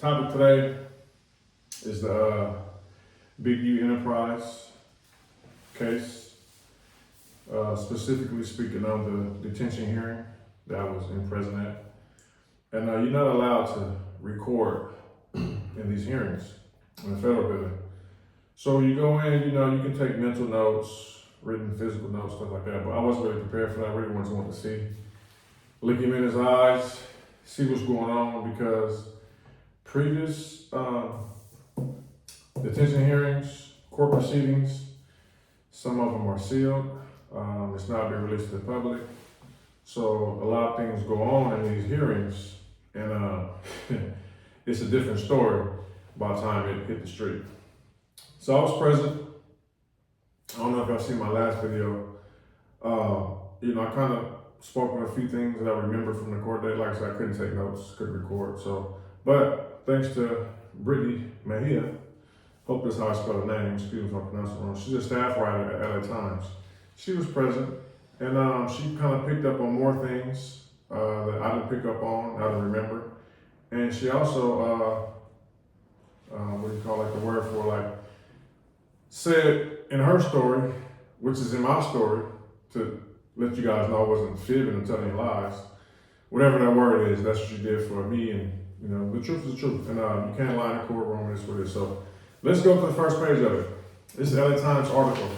Topic today is the Big U Enterprise case, specifically speaking of the detention hearing that I was in present at. And you're not allowed to record in these hearings in the federal building. So you go in, you can take mental notes, written, physical notes, stuff like that. But I wasn't really prepared for that. I really wanted to see, look him in his eyes, see what's going on, because previous detention hearings, court proceedings, some of them are sealed. It's not being released to the public. So a lot of things go on in these hearings, and it's a different story by the time it hit the street. So I was present. I don't know if y'all seen my last video. I kind of spoke on a few things that I remember from the court date. Like I said, I couldn't take notes, couldn't record. But thanks to Brittany Mejia, hope that's how I spell her name, excuse me if I pronounce it wrong. She's a staff writer at LA Times. She was present, and she kind of picked up on more things that I didn't pick up on, I didn't remember. And she also, the word for said in her story, which is in my story, to let you guys know I wasn't fibbing and telling lies. Whatever that word is, that's what she did for me, and the truth is the truth. And you can't lie in a courtroom, and it's what it is. So let's go to the first page of it. This is LA Times article.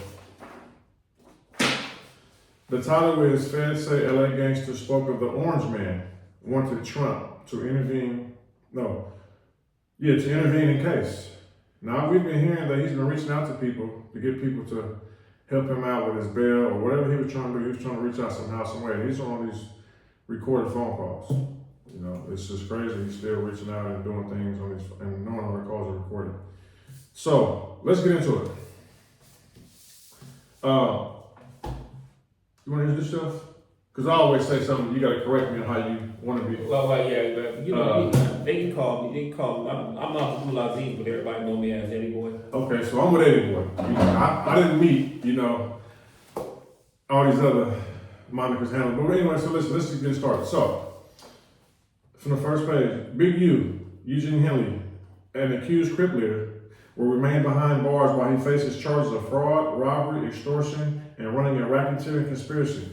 The title is Feds Say LA Gangster Spoke of the Orange Man Wanted Trump to intervene in case. Now, we've been hearing that he's been reaching out to people to get people to help him out with his bail or whatever he was trying to do. He was trying to reach out somehow, some way. He's on these recorded phone calls. It's just crazy. He's still reaching out and doing things on these, and knowing all the calls are recorded. So let's get into it. You want to introduce yourself? Because I always say something, you got to correct me on how you want to be. Well, they can call me. I'm not Abdul Aziz, but everybody know me as Eddie Boy. Okay, so I'm with Eddie Boy. I didn't meet, all these other monikers handled. But anyway, so let's just get started. So, from the first page, Big U, Eugene Henley, an accused Crip leader, will remain behind bars while he faces charges of fraud, robbery, extortion, and running a racketeering conspiracy.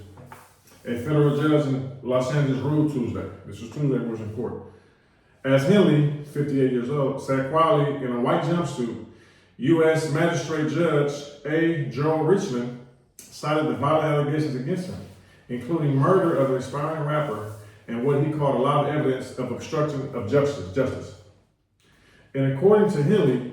A federal judge in Los Angeles ruled Tuesday. This was Tuesday, was in court. As Henley, 58 years old, sat quietly in a white jumpsuit, U.S. Magistrate Judge A. Joe Richmond cited the violent allegations against him, including murder of an aspiring rapper and what he called a lot of evidence of obstruction of justice. And according to Henley,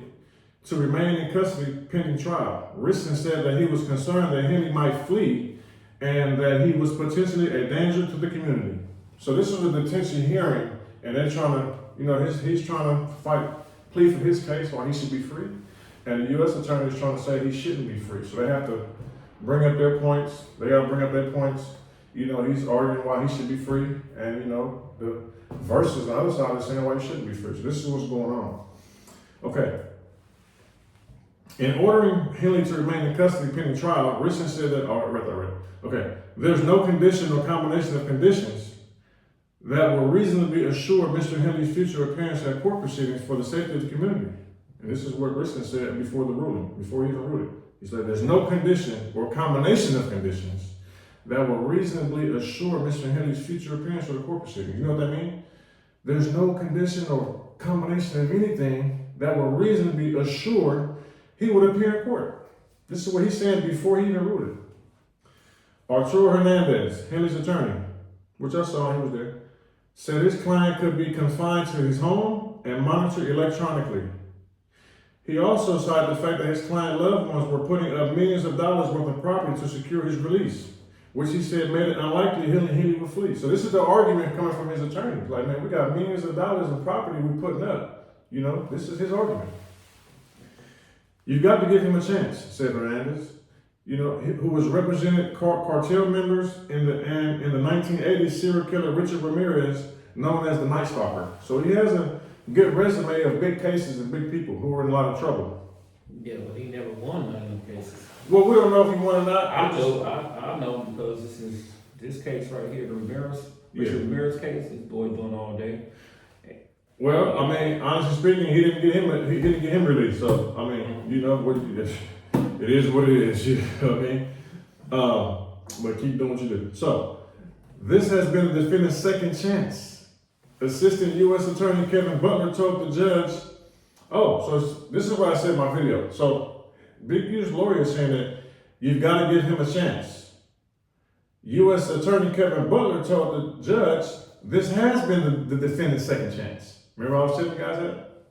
to remain in custody pending trial, Richmond said that he was concerned that Henley might flee and that he was potentially a danger to the community. So this was a detention hearing, and they're trying to, he's trying to plead for his case why he should be free. And the U.S. attorney is trying to say he shouldn't be free. So they have to bring up their points. They got to bring up their points. He's arguing why he should be free. And, the verses on the other side is saying why he shouldn't be free. So this is what's going on. Okay. In ordering Henley to remain in custody pending trial, Richmond said that, there's no condition or combination of conditions that will reasonably assure Mr. Henley's future appearance at court proceedings for the safety of the community. And this is what Richmond said before the ruling, before he even ruled it. He said there's no condition or combination of conditions that will reasonably assure Mr. Henley's future appearance for the court proceedings. You know what that means? There's no condition or combination of anything that will reasonably assure he would appear in court. This is what he said before he even ruled it. Arturo Hernandez, Henley's attorney, which I saw, he was there, said his client could be confined to his home and monitored electronically. He also cited the fact that his client's loved ones were putting up millions of dollars worth of property to secure his release, which he said made it unlikely Henley would flee. So this is the argument coming from his attorney. Like, man, we got millions of dollars of property we're putting up. This is his argument. You've got to give him a chance, said Hernandez, who was represented cartel members in the 1980s serial killer Richard Ramirez, known as the Night Stalker. So he has a good resume of big cases and big people who were in a lot of trouble. Yeah, but he never won none of them cases. Well, we don't know if he won or not. I know because this case right here, the Ramirez Ramirez case, this boy doing all day. Well, I mean, honestly speaking, he didn't get him released. So I mean, you know what? It is what it is. You know what I mean? But keep doing what you do. So this has been the defendant's second chance. Assistant U.S. Attorney Kevin Butler told the judge, so this is what I said in my video. So Big U's lawyer is saying that you've got to give him a chance. U.S. Attorney Kevin Butler told the judge this has been the defendant's second chance. Remember I was telling you guys that?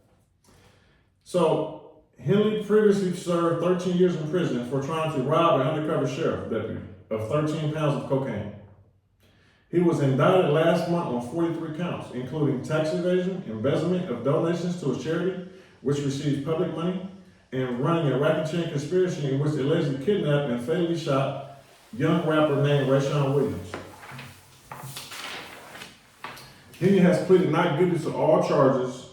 So Henley previously served 13 years in prison for trying to rob an undercover sheriff deputy of 13 pounds of cocaine. He was indicted last month on 43 counts, including tax evasion, embezzlement of donations to a charity which receives public money, and running a racketeering conspiracy in which he allegedly kidnapped and fatally shot young rapper named Rayshawn Williams. Henry has pleaded not guilty to all charges,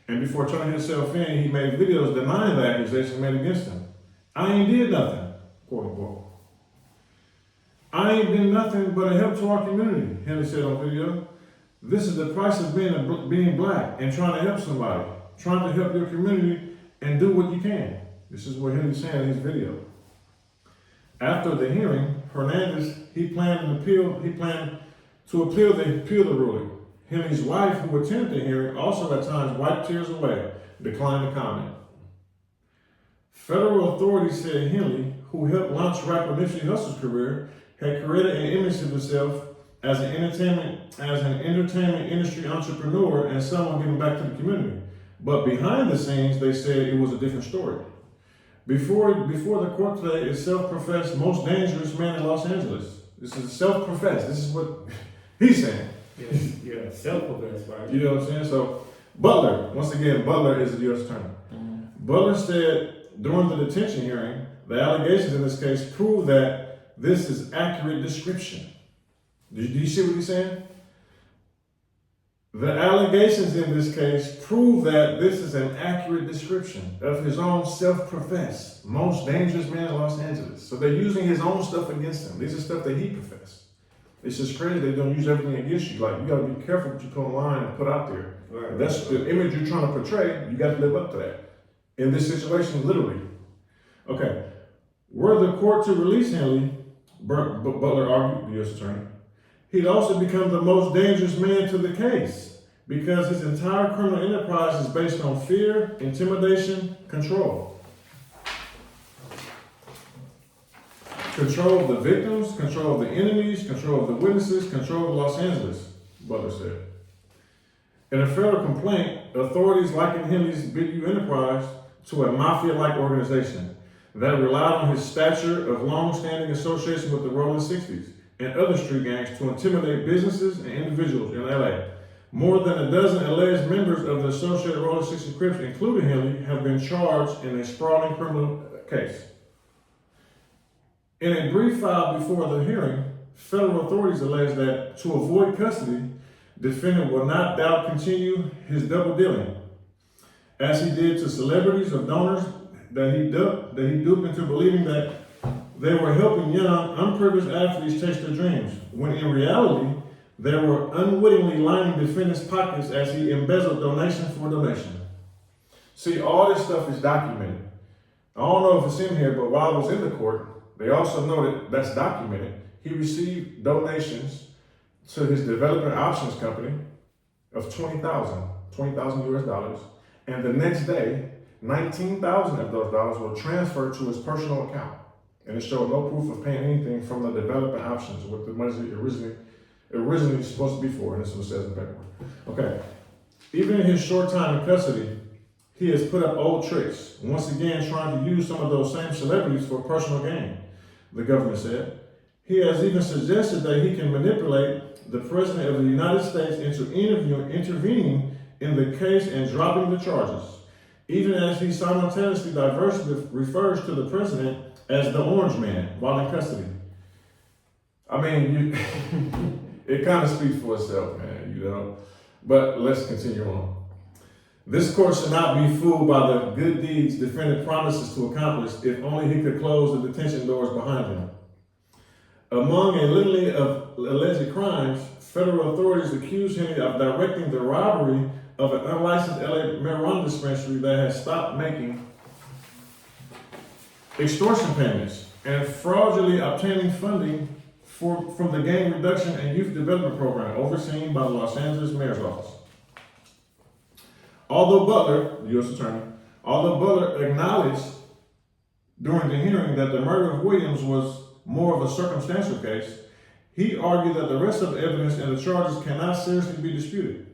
and before turning himself in, he made videos denying the accusations made against him. I ain't did nothing, quote unquote. I ain't been nothing but a help to our community, Henry said on video. This is the price of being black and trying to help somebody, trying to help your community and do what you can. This is what Henry's saying in his video. After the hearing, Hernandez, he planned to appeal the ruling. Henry's wife, who attended the hearing, also at times wiped tears away, declined to comment. Federal authorities said Henley, who helped launch rapper Nipsey Hussle's career, had created an image of himself as an entertainment industry entrepreneur and someone giving back to the community. But behind the scenes, they said it was a different story. Before the court today is self-professed most dangerous man in Los Angeles. This is self-professed. This is what he's saying. Yeah, self-professed, right? You know what I'm saying? So Butler, once again, Butler is a U.S. attorney. Mm-hmm. Butler said during the detention hearing, the allegations in this case prove that this is accurate description. Do you see what he's saying? The allegations in this case prove that this is an accurate description of his own self-professed most dangerous man in Los Angeles. So they're using his own stuff against him. These are stuff that he professed. It's just crazy they don't use everything against you. Like, you gotta be careful what you put online and put out there. Right. That's the image you're trying to portray. You gotta live up to that. In this situation, literally. Okay. Were the court to release Henley, Butler argued, the U.S. attorney, he'd also become the most dangerous man to the case because his entire criminal enterprise is based on fear, intimidation, control. Control of the victims, control of the enemies, control of the witnesses, control of Los Angeles, Butler said. In a federal complaint, authorities likened Henley's Big U enterprise to a mafia-like organization that relied on his stature of long-standing association with the Rolling 60s and other street gangs to intimidate businesses and individuals in LA. More than a dozen alleged members of the Associated Rolling 60 Crips, including Henley, have been charged in a sprawling criminal case. In a brief filed before the hearing, federal authorities alleged that to avoid custody, defendant will not doubt continue his double dealing, as he did to celebrities or donors that he duped into believing that they were helping young, unprivileged athletes chase their dreams, when in reality, they were unwittingly lining defendant's pockets as he embezzled donation for donation. See, all this stuff is documented. I don't know if it's in here, but while I was in the court, they also noted that's documented. He received donations to his development options company of $20,000 US dollars, and the next day, 19,000 of those dollars were transferred to his personal account, and it showed no proof of paying anything from the development options, what the money originally supposed to be for, and this is what it says in the paperwork. Okay, even in his short time in custody, he has put up old tricks, once again trying to use some of those same celebrities for personal gain, the government said. He has even suggested that he can manipulate the President of the United States into intervening in the case and dropping the charges, even as he simultaneously diversely refers to the President as the Orange Man while in custody. I mean, it kind of speaks for itself, man, you know. But let's continue on. This court should not be fooled by the good deeds defendant promises to accomplish if only he could close the detention doors behind him. Among a litany of alleged crimes, federal authorities accuse him of directing the robbery of an unlicensed LA marijuana dispensary that has stopped making extortion payments and fraudulently obtaining funding from the Gang Reduction and Youth Development Program overseen by the Los Angeles Mayor's Office. Although Butler acknowledged during the hearing that the murder of Williams was more of a circumstantial case, he argued that the rest of the evidence and the charges cannot seriously be disputed.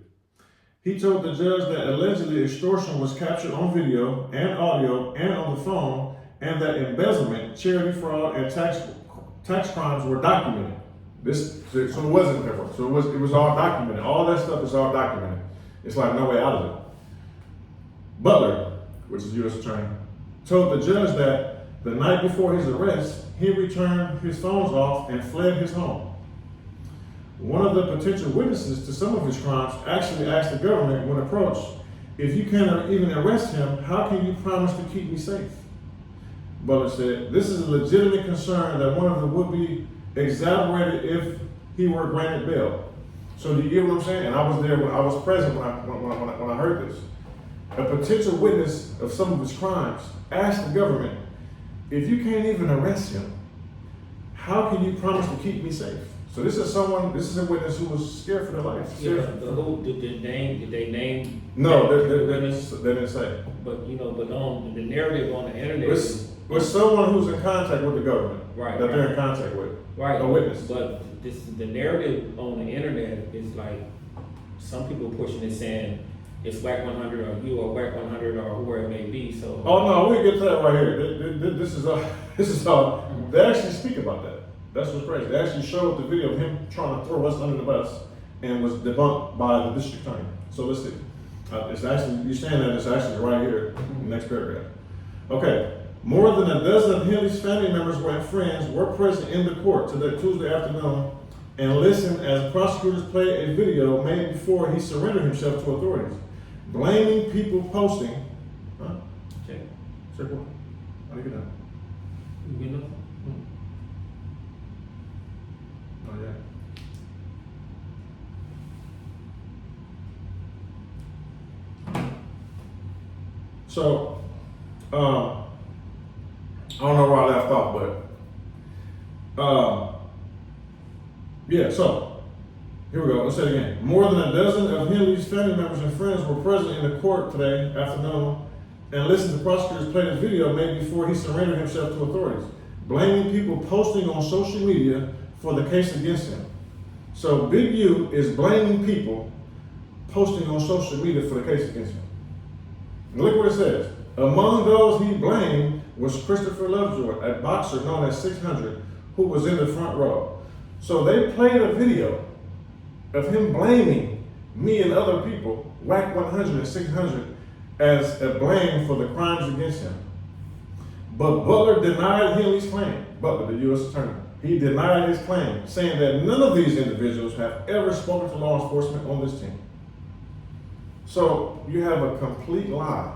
He told the judge that allegedly extortion was captured on video and audio and on the phone, and that embezzlement, charity fraud, and tax crimes were documented. So it wasn't paperwork. So it was all documented. All that stuff is all documented. It's like no way out of it. Butler, which is U.S. attorney, told the judge that the night before his arrest, he returned his phones off and fled his home. One of the potential witnesses to some of his crimes actually asked the government when approached, if you can't even arrest him, how can you promise to keep me safe? Butler said, this is a legitimate concern that one of them would be exaggerated if he were granted bail. So do you get what I'm saying? And I was there when I was present when I heard this. A potential witness of some of his crimes asked the government, if you can't even arrest him, how can you promise to keep me safe? So this is a witness who was scared for their life. Yeah, did they name? No, they didn't say. But on the narrative on the internet was someone who's in contact with the government. Right. They're in contact with. Right. A witness. But the narrative on the internet is like some people pushing it saying it's Wack100 or you or Wack100 or whoever it may be. So. Oh no, we get to that right here. This is all. They actually speak about that. That's what's crazy. They actually showed the video of him trying to throw us under the bus and was debunked by the district attorney. So let's see. It's actually, you're saying that it's actually right here in the next paragraph. Okay. More than a dozen of Henley's family members and friends were present in the court today, Tuesday afternoon, and listened as prosecutors played a video made before he surrendered himself to authorities, blaming people posting. Huh? Check. Check what? How do you get that? You know? Oh yeah. So, I don't know where I left off, but yeah. So here we go. Let's say it again. More than a dozen of Henley's family members and friends were present in the court today afternoon and listened to prosecutors play the video made before he surrendered himself to authorities, blaming people posting on social media for the case against him. So Big U is blaming people posting on social media for the case against him. And look what it says. Among those he blamed was Christopher Lovejoy, a boxer known as 600, who was in the front row. So they played a video of him blaming me and other people, Wack100 and 600, as a blame for the crimes against him. But Butler denied Henley's claim. Butler, the U.S. attorney, he denied his claim, saying that none of these individuals have ever spoken to law enforcement on this team. So you have a complete lie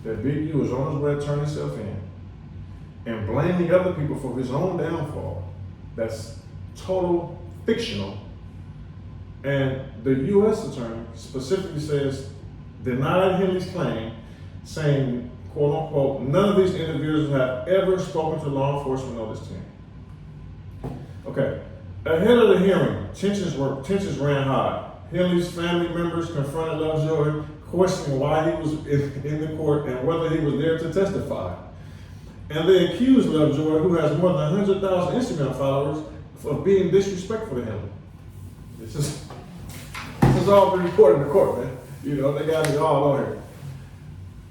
that Big U is on his way to turn himself in and blaming other people for his own downfall. That's total fictional. And the U.S. attorney specifically says, denied Henley's claim, saying, quote unquote, none of these individuals have ever spoken to law enforcement on this team. Okay, ahead of the hearing, tensions ran high. Henley's family members confronted Lovejoy, questioning why he was in the court and whether he was there to testify. And they accused Lovejoy, who has more than 100,000 Instagram followers, of being disrespectful to him. This is all been recorded in the court, man. You know, they got it all on here.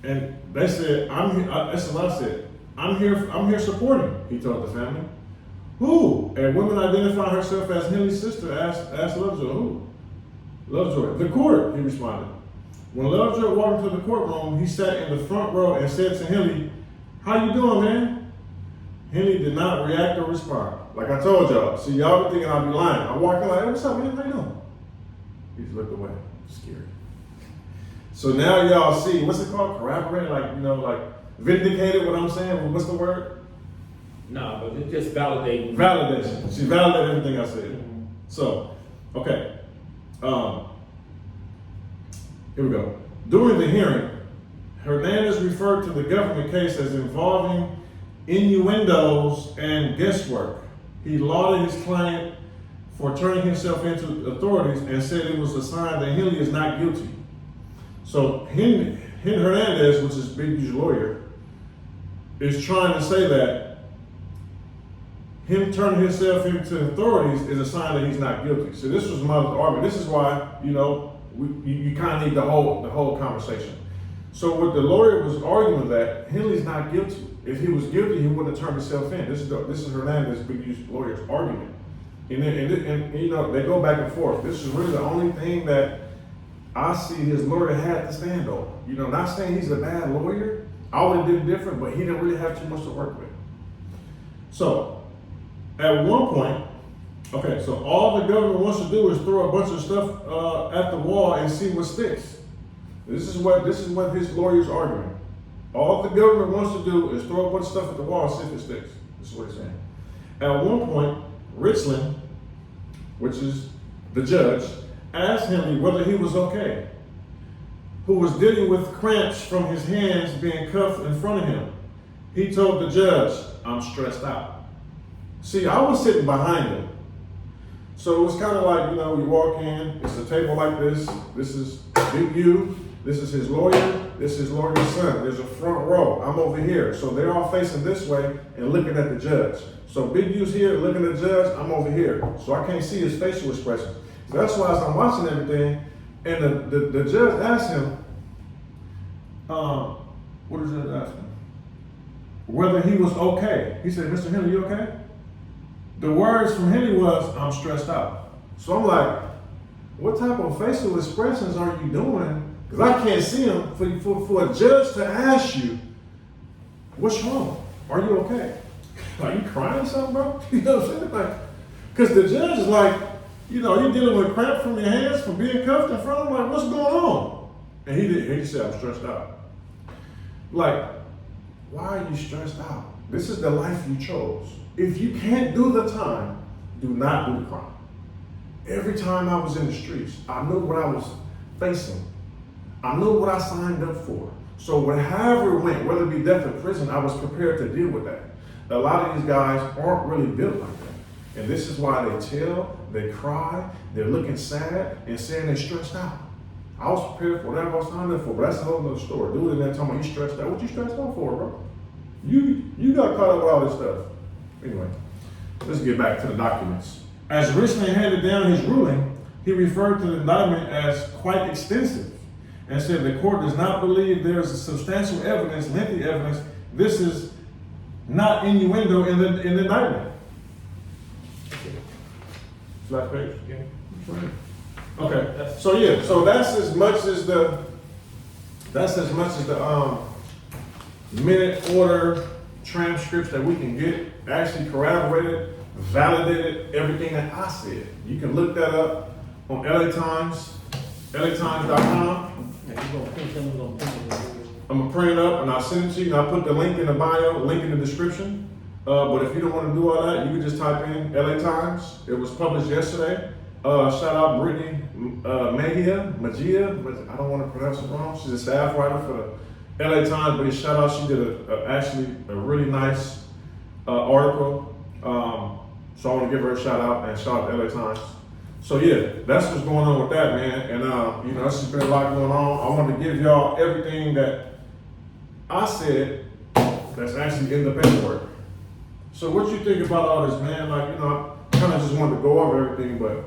And they said, that's what I said. I'm here supporting, he told the family. Who? A woman identifying herself as Henley's sister asked Lovejoy, who? Lovejoy, the court, he responded. When Lovejoy walked into the courtroom, he sat in the front row and said to Henley, how you doing, man? Henley did not react or respond. Like I told y'all, see, y'all be thinking I'll be lying. I walk in like, hey, what's up, man? How you doing? He just looked away, scared. So now y'all see, what's it called? Corroborate, like vindicated what I'm saying? What's the word? No, but it just validating. Validation. She validated everything I said. So, okay. Here we go. During the hearing, Hernandez referred to the government case as involving innuendos and guesswork. He lauded his client for turning himself into authorities and said it was a sign that Henley is not guilty. So Hernandez, which is Big U's lawyer, is trying to say that him turning himself into authorities is a sign that he's not guilty. So this was my argument. This is why, you kind of need the whole conversation. So what the lawyer was arguing that Henley's not guilty. If he was guilty, he wouldn't have turned himself in. This is Hernandez, Big U's lawyer's argument. And they go back and forth. This is really the only thing that I see his lawyer had to stand on. Not saying he's a bad lawyer. I would have did it different, but he didn't really have too much to work with. So, at one point, so all the government wants to do is throw a bunch of stuff at the wall and see what sticks. This is what his lawyer's arguing. All the government wants to do is throw a bunch of stuff at the wall and see if it sticks. This is what he's saying. At one point, Richland, which is the judge, asked Henley whether he was okay, who was dealing with cramps from his hands being cuffed in front of him. He told the judge, "I'm stressed out." See, I was sitting behind him. So it was kind of like, you walk in, it's a table like this. This is Big U, this is his lawyer, this is his lawyer's son. There's a front row, I'm over here. So they're all facing this way and looking at the judge. So Big U's here looking at the judge, I'm over here. So I can't see his facial expression. So that's why as I'm watching everything, and the judge asked him, what did the judge ask him? Whether he was okay. He said, "Mr. Henley, you okay?" The words from Henley was, "I'm stressed out." So I'm like, what type of facial expressions are you doing? Because I can't see him. For a judge to ask you, "What's wrong? Are you okay?" Are you crying or something, bro? You know what I'm saying? Like, because the judge is like, you're dealing with cramp from your hands from being cuffed in front of him. Like, what's going on? And he just said, "I'm stressed out." Like, why are you stressed out? This is the life you chose. If you can't do the time, do not do the crime. Every time I was in the streets, I knew what I was facing. I knew what I signed up for. So however it went, whether it be death or prison, I was prepared to deal with that. A lot of these guys aren't really built like that. And this is why they cry, they're looking sad, and saying they're stressed out. I was prepared for whatever I was signed up for, but that's a whole other story. Dude in there talking about you stressed out. What you stressed out for, bro? You got caught up with all this stuff. Anyway, let's get back to the documents. As Richland handed down his ruling, he referred to the indictment as quite extensive and said the court does not believe there is substantial evidence, lengthy evidence. This is not innuendo in the indictment. Last page. Yeah. Okay. So that's as much as the minute order transcripts that we can get, actually corroborated, validated everything that I said. You can look that up on LA Times, LATimes.com. I'm gonna print it up and I'll send it to you. And I'll put the link in the bio, link in the description. But if you don't want to do all that, you can just type in LA Times. It was published yesterday. Shout out Brittany Magia. I don't want to pronounce it wrong. She's a staff writer for the LA Times, but shout out, she did actually a really nice article. So I want to give her a shout out and shout out to LA Times. So yeah, that's what's going on with that, man. And it's just been a lot going on. I want to give y'all everything that I said that's actually in the paperwork. So what you think about all this, man? Like, I kind of just wanted to go over everything, but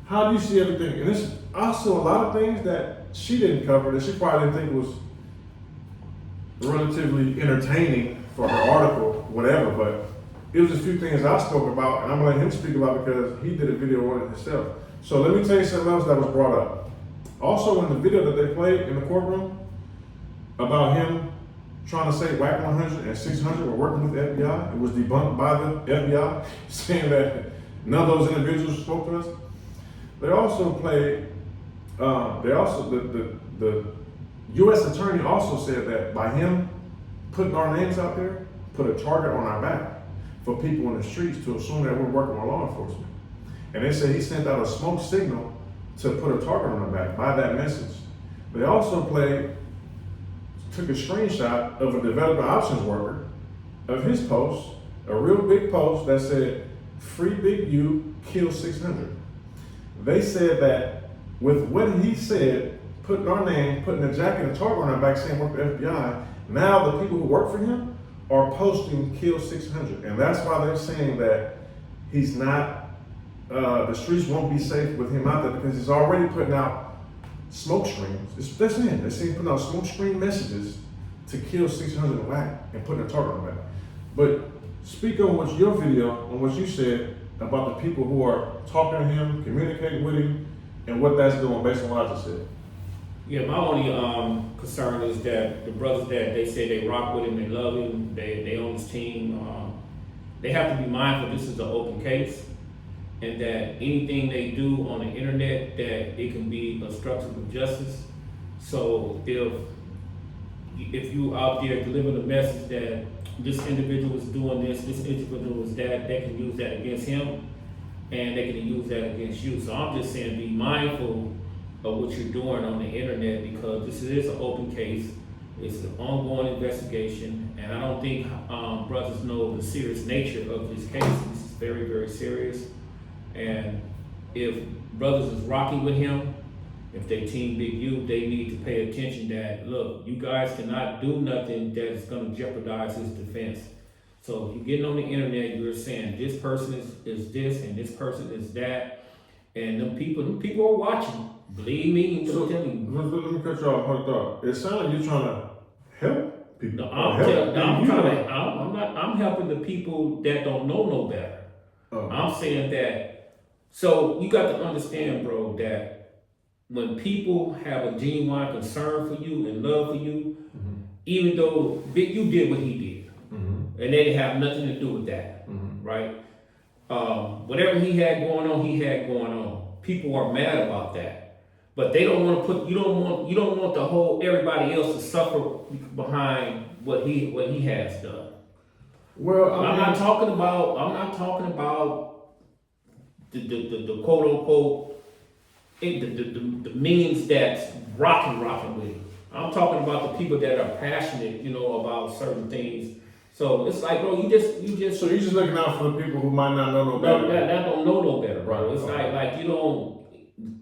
how do you see everything? And this also a lot of things that she didn't cover that she probably didn't think was relatively entertaining for her article, whatever, but it was a few things I spoke about, and I'm gonna let him speak about because he did a video on it himself. So let me tell you something else that was brought up. Also in the video that they played in the courtroom about him trying to say Wack100 and 600 were working with the FBI, it was debunked by the FBI, saying that none of those individuals spoke to us. They also played, the U.S. attorney also said that by him putting our names out there, put a target on our back for people in the streets to assume that we're working with law enforcement. And they said he sent out a smoke signal to put a target on our back by that message. They also took a screenshot of a developer options worker of his post, a real big post that said, "Free Big U, kill 600." They said that with what he said, putting our name, putting a jacket and target on our back saying work for FBI, now the people who work for him are posting kill 600. And that's why they're saying that he's not, the streets won't be safe with him out there because he's already putting out smoke screens. They're saying putting out smoke screen messages to kill 600 Wack and putting a target on that. But speak on what your video, on what you said about the people who are talking to him, communicating with him, and what that's doing based on what I just said. Yeah, my only concern is that the brothers that they say they rock with him, they love him, they on his team, they have to be mindful this is an open case, and that anything they do on the internet, that it can be obstructive of justice. So if you out there delivering a message that this individual is doing this individual is that, they can use that against him, and they can use that against you. So I'm just saying, be mindful of what you're doing on the internet, because this is an open case. It's an ongoing investigation, and I don't think brothers know the serious nature of this case. This is very, very serious. And if brothers is rocking with him, if they team Big U, they need to pay attention that, look, you guys cannot do nothing that is gonna jeopardize his defense. So if you're getting on the internet, you're saying this person is this and this person is that, and them people are watching. Believe me, So, I'm telling you. let me cut you off. Hold on. It sounds like you're trying to help people. No, I'm helping the people that don't know no better. Oh. I'm saying that, so you got to understand, bro, that when people have a genuine concern for you and love for you, even though Big U did what he did, and they didn't have nothing to do with that, right? Whatever he had going on, people are mad about that. But they don't want to you don't want the whole, everybody else to suffer behind what he has done. Well, I'm not talking about the quote unquote the means that's rocking with him. I'm talking about the people that are passionate, about certain things. So it's like, bro, you just. So you're just looking out for the people who might not know no better. That don't know no better, bro. Right. It's like you don't.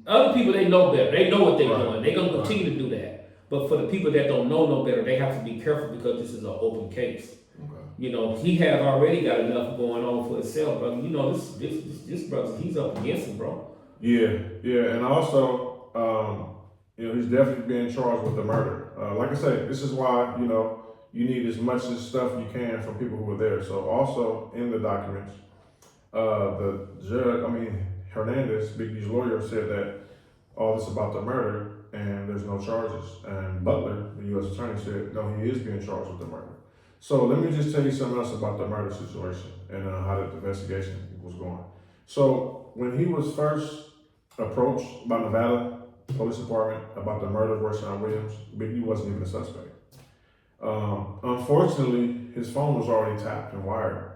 Other people, they know better. They know what they're doing. They're gonna continue to do that. But for the people that don't know no better, they have to be careful because this is an open case. Okay. He has already got enough going on for himself, brother. This brother, he's up against him, bro. Yeah, and also, he's definitely being charged with the murder. Like I said, this is why, you need as much as stuff you can from people who were there. So also in the documents, the judge, Hernandez, Big U's lawyer, said that all this about the murder and there's no charges. And Butler, the U.S. attorney, said no, he is being charged with the murder. So let me just tell you something else about the murder situation and how the investigation was going. So when he was first approached by Nevada Police Department about the murder of Rashawn Williams, Big U wasn't even a suspect. Unfortunately, his phone was already tapped and wired,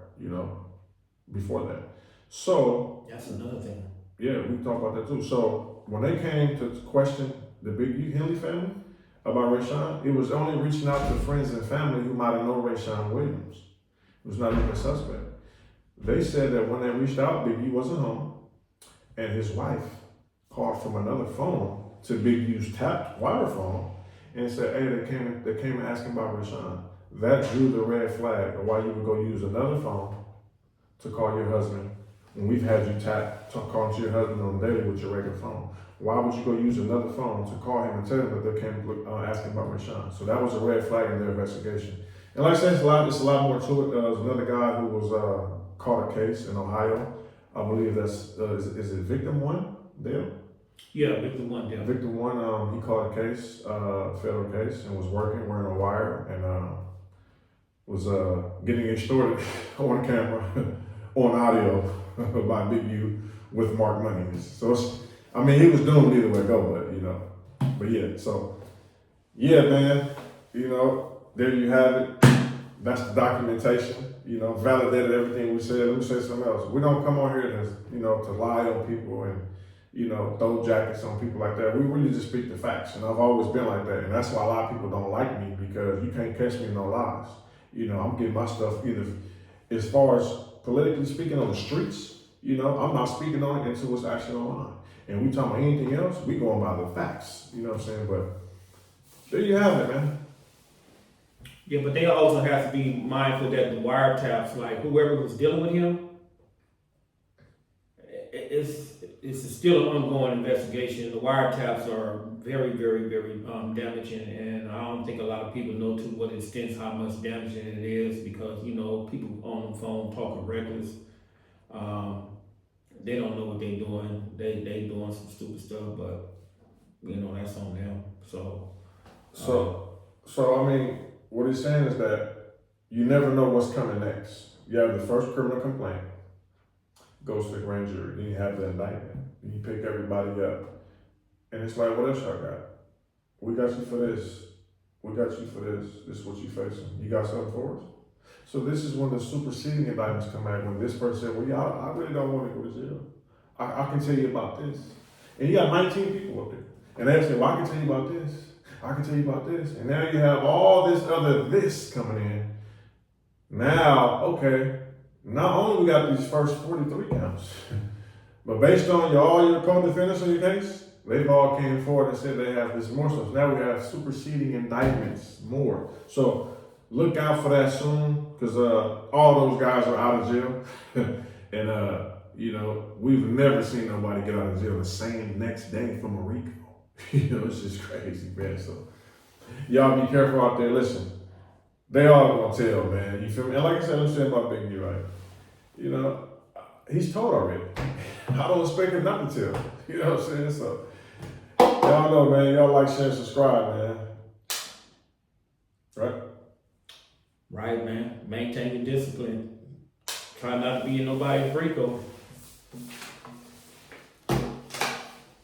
before that. So that's another thing. Yeah, we can talk about that too. So when they came to question the Big U Henley family about Rashawn, it was only reaching out to friends and family who might have known Rashawn Williams. It was not even a suspect. They said that when they reached out, Big U wasn't home, and his wife called from another phone to Big U's tapped wire phone and said, "Hey, they came asking about Rashawn." That drew the red flag of why you would go use another phone to call your husband when we've had you call to your husband on the daily with your regular phone. Why would you go use another phone to call him and tell him that they came asking about Rashawn? So that was a red flag in their investigation. And like I said, it's a lot more to it. There's another guy who was caught a case in Ohio. I believe that's, is it Victim 1, Dale? Yeah, Victim 1, Dale. Victim 1, he caught a case, federal case, and was working, wearing a wire, and was getting extorted on camera, on audio by Big U with Mark Money. So he was doomed either way go, but yeah, so yeah, man, there you have it. That's the documentation, validated everything we said. Let me say something else. We don't come on here to lie on people and, throw jackets on people like that. We really just speak the facts, and I've always been like that, and that's why a lot of people don't like me, because you can't catch me in no lies. I'm getting my stuff either, as far as politically speaking on the streets, I'm not speaking on it until it's actually online. And we talking about anything else, we going by the facts, you know what I'm saying? But there you have it, man. Yeah, but they also have to be mindful that the wiretaps, like whoever was dealing with him, it's still an ongoing investigation. The wiretaps are very, very, very damaging, and I don't think a lot of people know to what extent how much damaging it is, because people on the phone talking reckless. They don't know what they're doing. They doing some stupid stuff, but that's on them. So I mean, what he's saying is that you never know what's coming next. You have the first criminal complaint, goes to the grand jury, then you have the indictment, then you pick everybody up, and it's like, what else y'all got? We got you for this. We got you for this. This is what you facing. You got something for us? So this is when the superseding indictments come out, when this person said, well, yeah, I really don't want to go to jail. I can tell you about this. And you got 19 people up there. And they say, well, I can tell you about this. I can tell you about this. And now you have all this other this coming in. Now, okay, not only we got these first 43 counts, but based on all your co-defendants in your case, they've all came forward and said they have this more stuff. So now we have superseding indictments more. So look out for that soon, because all those guys are out of jail. And, we've never seen nobody get out of jail the same next day from a RICO. It's just crazy, man. So y'all be careful out there. Listen, they all gonna tell, man. You feel me? And like I said, I'm saying about Big E, right? He's told already. I don't expect him not to tell. You know what I'm saying? So y'all know, man. Y'all like, share, and subscribe, man. Right? Right, man. Maintain your discipline. Try not to be in nobody's RICO.